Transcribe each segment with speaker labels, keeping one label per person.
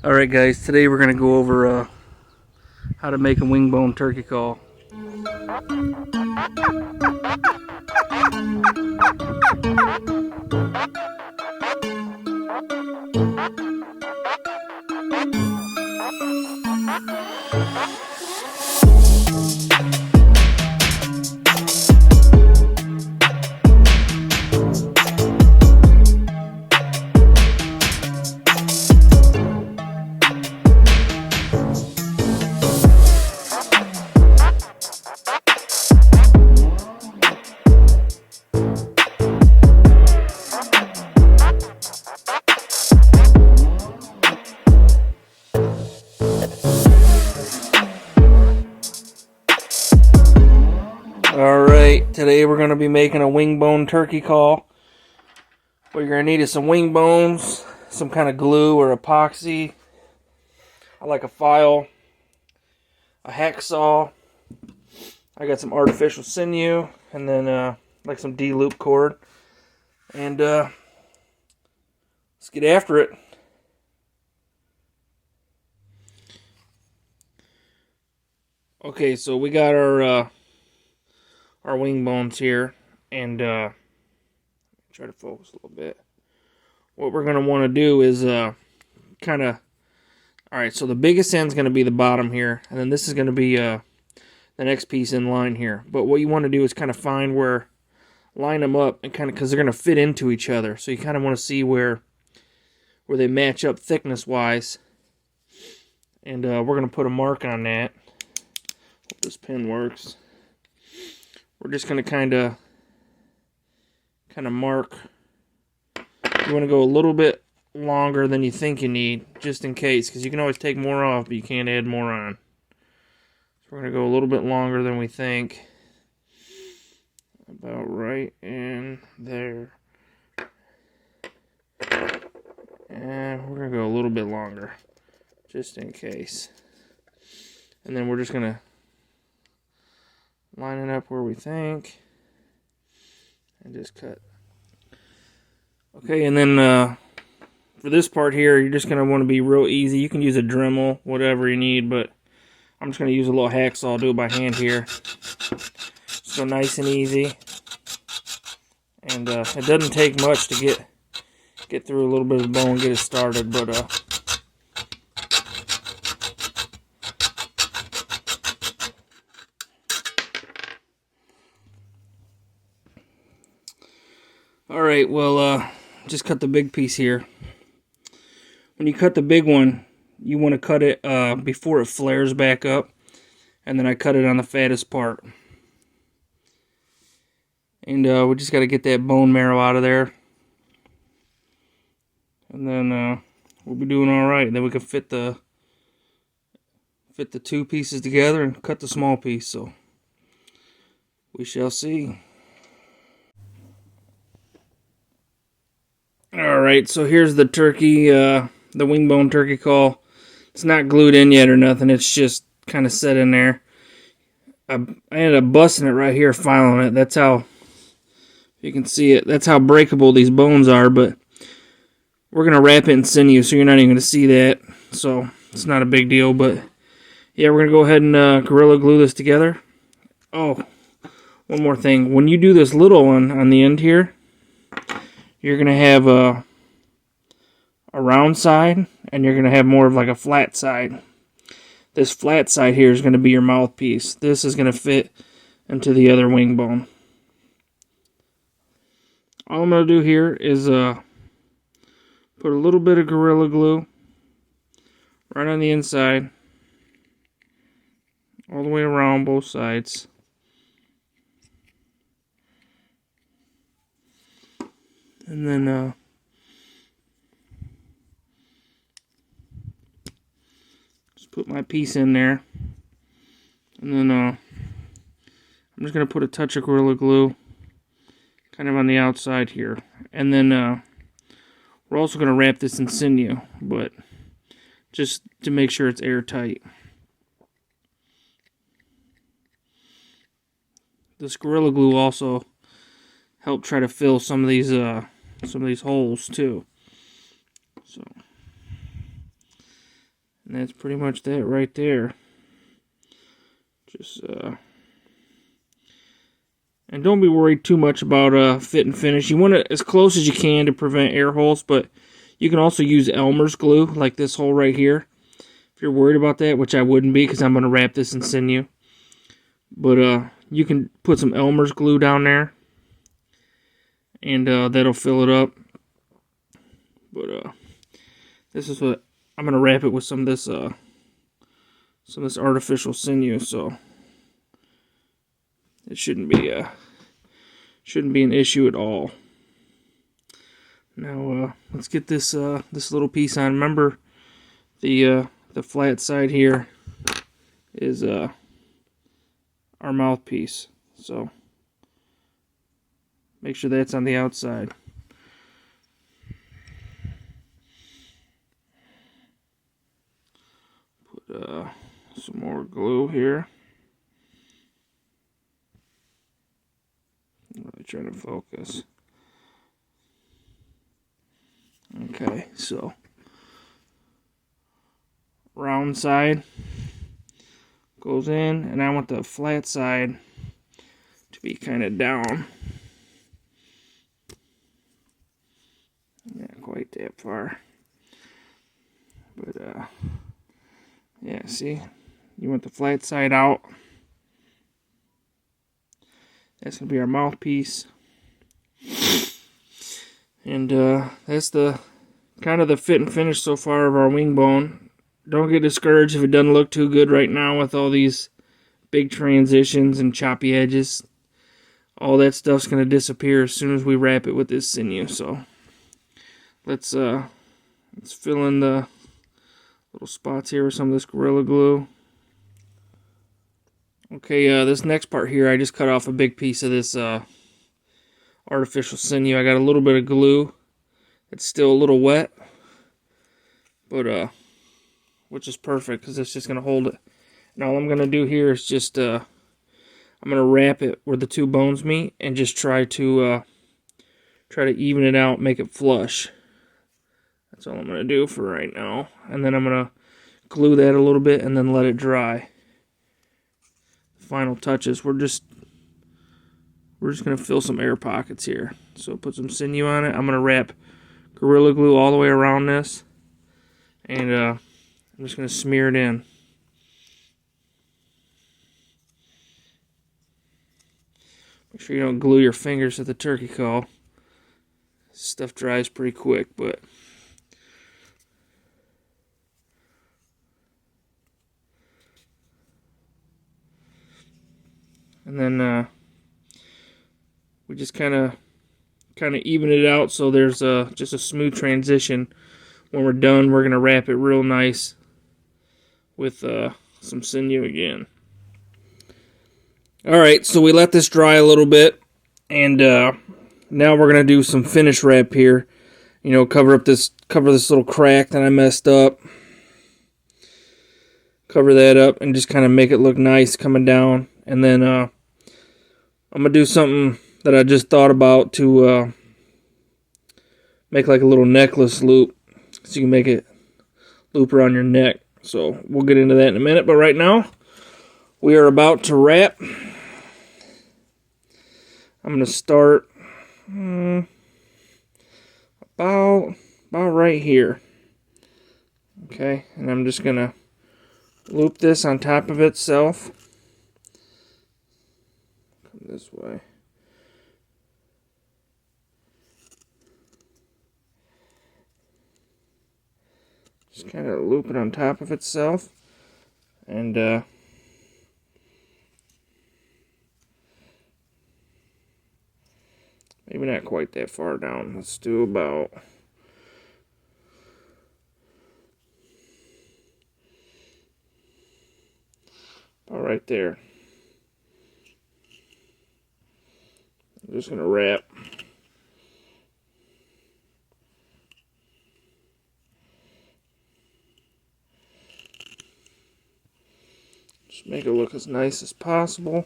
Speaker 1: Alright guys, today we're going to go over how to make a wingbone turkey call. Alright, today we're going to be making a wingbone turkey call. What you're going to need is some wing bones, some kind of glue or epoxy. I like a file, a hacksaw. I got some artificial sinew, and then like some D-loop cord. And let's get after it. Okay, so we got our wing bones here, and try to focus a little bit. What we're gonna want to do is kind of, all right. So the biggest end's gonna be the bottom here, and then this is gonna be the next piece in line here. But what you want to do is kind of find where, line them up, and kind of, because they're gonna fit into each other. So you kind of want to see where they match up thickness wise, and we're gonna put a mark on that. Hope this pin works. We're just going to kind of mark. You want to go a little bit longer than you think you need, just in case, because you can always take more off, but you can't add more on. So we're going to go a little bit longer than we think. About right in there. And we're going to go a little bit longer, just in case. And then we're just going to line it up where we think, and just cut. Okay, and then for this part here, you're just going to want to be real easy. You can use a Dremel, whatever you need, but I'm just going to use a little hacksaw. I'll do it by hand here. So nice and easy. And it doesn't take much to get through a little bit of the bone, get it started, but alright, well, just cut the big piece here. When you cut the big one, you want to cut it before it flares back up. And then I cut it on the fattest part. And we just got to get that bone marrow out of there. And then we'll be doing alright. Then we can fit the two pieces together and cut the small piece. So we shall see. Alright, so here's the turkey, the wingbone turkey call. It's not glued in yet or nothing, it's just kind of set in there. I ended up busting it right here, filing it. That's how, you can see it, that's how breakable these bones are, but we're going to wrap it in sinew, so you're not even going to see that. So it's not a big deal, but yeah, we're going to go ahead and Gorilla Glue this together. Oh, one more thing. When you do this little one on the end here, you're going to have a round side, and you're going to have more of like a flat side. This flat side here is going to be your mouthpiece. This is going to fit into the other wing bone. All I'm going to do here is put a little bit of Gorilla Glue right on the inside, all the way around both sides. And then just put my piece in there. And then I'm just going to put a touch of Gorilla Glue kind of on the outside here. And then we're also going to wrap this in sinew, but just to make sure it's airtight. This Gorilla Glue also helped try to fill some of these holes too. So And that's pretty much that right there. Just and don't be worried too much about fit and finish. You want it as close as you can to prevent air holes, but you can also use Elmer's glue, like this hole right here. If you're worried about that, which I wouldn't be because I'm going to wrap this in sinew. But you can put some Elmer's glue down there, and that'll fill it up. But this is what I'm going to wrap it with some of this artificial sinew, so it shouldn't be an issue at all. Now let's get this little piece on. Remember, the flat side here is our mouthpiece, so make sure that's on the outside. Put some more glue here. I'm really trying to focus. Okay, so round side goes in, and I want the flat side to be kind of down. Not quite that far. But yeah, see? You want the flat side out. That's going to be our mouthpiece. And that's the kind of the fit and finish so far of our wing bone. Don't get discouraged if it doesn't look too good right now with all these big transitions and choppy edges. All that stuff's going to disappear as soon as we wrap it with this sinew. So let's fill in the little spots here with some of this Gorilla Glue. Okay, this next part here, I just cut off a big piece of this artificial sinew. I got a little bit of glue. It's still a little wet, but which is perfect because it's just going to hold it. And all I'm going to do here is just I'm going to wrap it where the two bones meet and just try to even it out, make it flush. That's all I'm going to do for right now. And then I'm going to glue that a little bit and then let it dry. Final touches. We're just going to fill some air pockets here. So put some sinew on it. I'm going to wrap Gorilla Glue all the way around this. And I'm just going to smear it in. Make sure you don't glue your fingers to the turkey call. Stuff dries pretty quick, but and then we just kind of even it out so there's just a smooth transition. When we're done, we're going to wrap it real nice with some sinew again. Alright, so we let this dry a little bit, and now we're going to do some finish wrap here. You know, cover this little crack that I messed up. Cover that up and just kind of make it look nice coming down. And then I'm going to do something that I just thought about to make like a little necklace loop. So you can make it loop around your neck. So we'll get into that in a minute. But right now, we are about to wrap. I'm going to start about right here. Okay, and I'm just going to loop this on top of itself. Come this way. Just kind of loop it on top of itself. And maybe not quite that far down. Let's do about right there. I'm just going to wrap. Just make it look as nice as possible.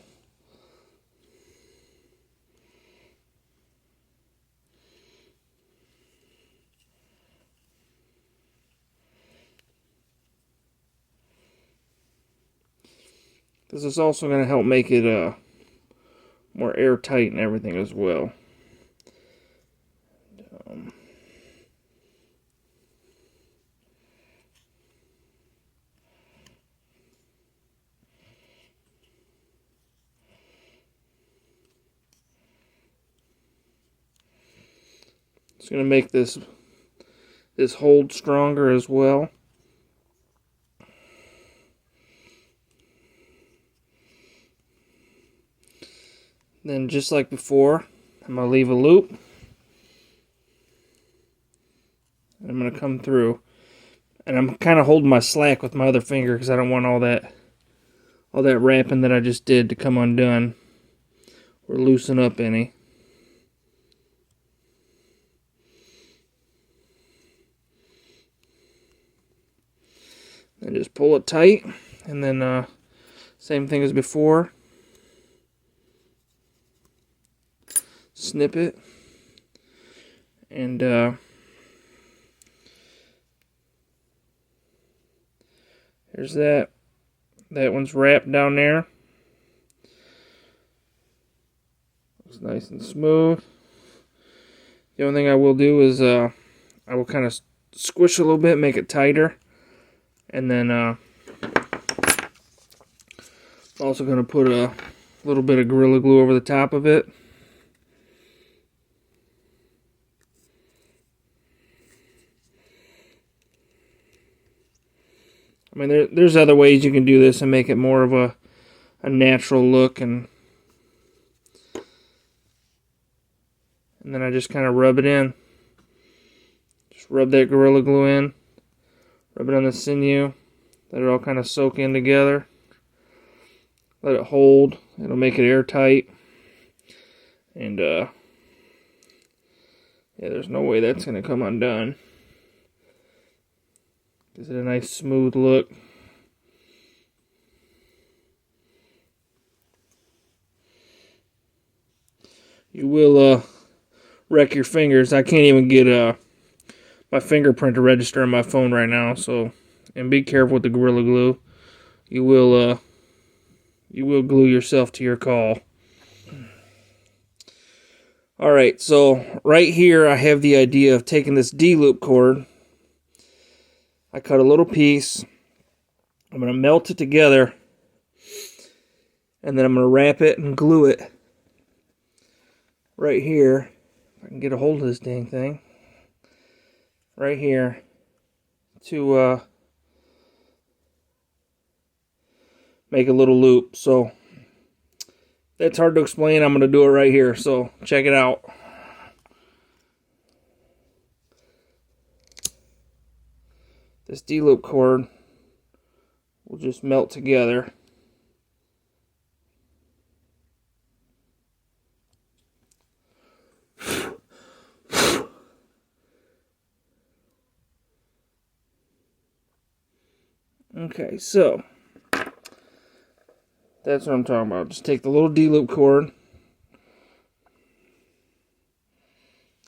Speaker 1: This is also going to help make it more airtight and everything as well. It's going to make this hold stronger as well. Then just like before, I'm going to leave a loop. I'm going to come through. And I'm kind of holding my slack with my other finger because I don't want all that wrapping that I just did to come undone or loosen up any. And just pull it tight, and then same thing as before. Snip it, and here's that. That one's wrapped down there. Looks nice and smooth. The only thing I will do is I will kind of squish a little bit, make it tighter. And then I'm also going to put a little bit of Gorilla Glue over the top of it. I mean, there's other ways you can do this and make it more of a natural look. And then I just kind of rub it in. Just rub that Gorilla Glue in. Rub it on the sinew, let it all kind of soak in together. Let it hold, it'll make it airtight. And yeah, there's no way that's going to come undone. Gives it a nice smooth look. You will wreck your fingers. I can't even get my fingerprint to register on my phone right now, so, and be careful with the Gorilla Glue. You will glue yourself to your call. Alright, so right here I have the idea of taking this D-loop cord. I cut a little piece. I'm going to melt it together, and then I'm going to wrap it and glue it right here. If I can get a hold of this dang thing. Right here to make a little loop. So that's hard to explain. I'm going to do it right here. So check it out. This D-loop cord will just melt together. Okay, so that's what I'm talking about. Just take the little D-loop cord.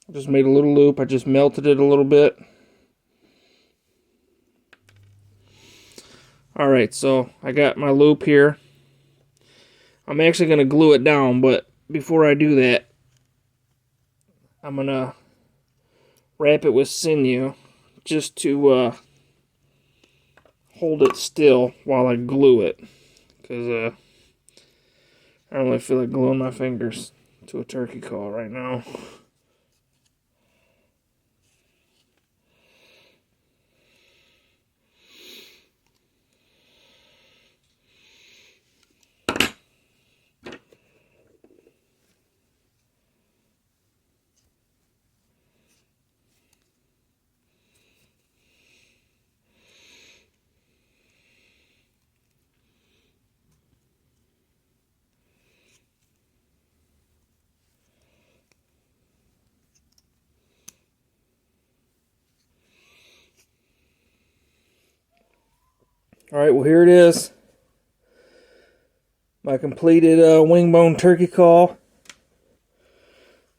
Speaker 1: I just made a little loop. I just melted it a little bit. Alright, so I got my loop here. I'm actually going to glue it down, but before I do that, I'm going to wrap it with sinew just to hold it still while I glue it, because I don't really feel like gluing my fingers to a turkey call right now. Alright, well here it is. My completed wingbone turkey call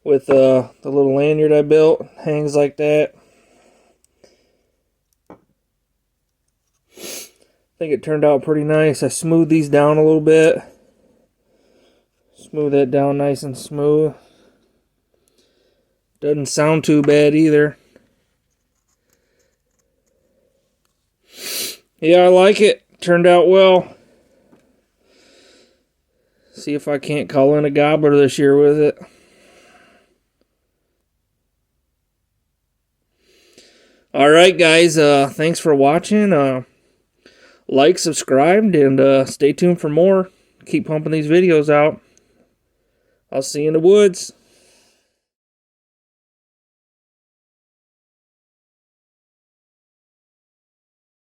Speaker 1: with the little lanyard I built. Hangs like that. think it turned out pretty nice. I smoothed these down a little bit. Smooth that down nice and smooth. Doesn't sound too bad either. Yeah, I like it. Turned out well. See if I can't call in a gobbler this year with it. Alright guys, thanks for watching. Like, subscribe, and stay tuned for more. Keep pumping these videos out. I'll see you in the woods.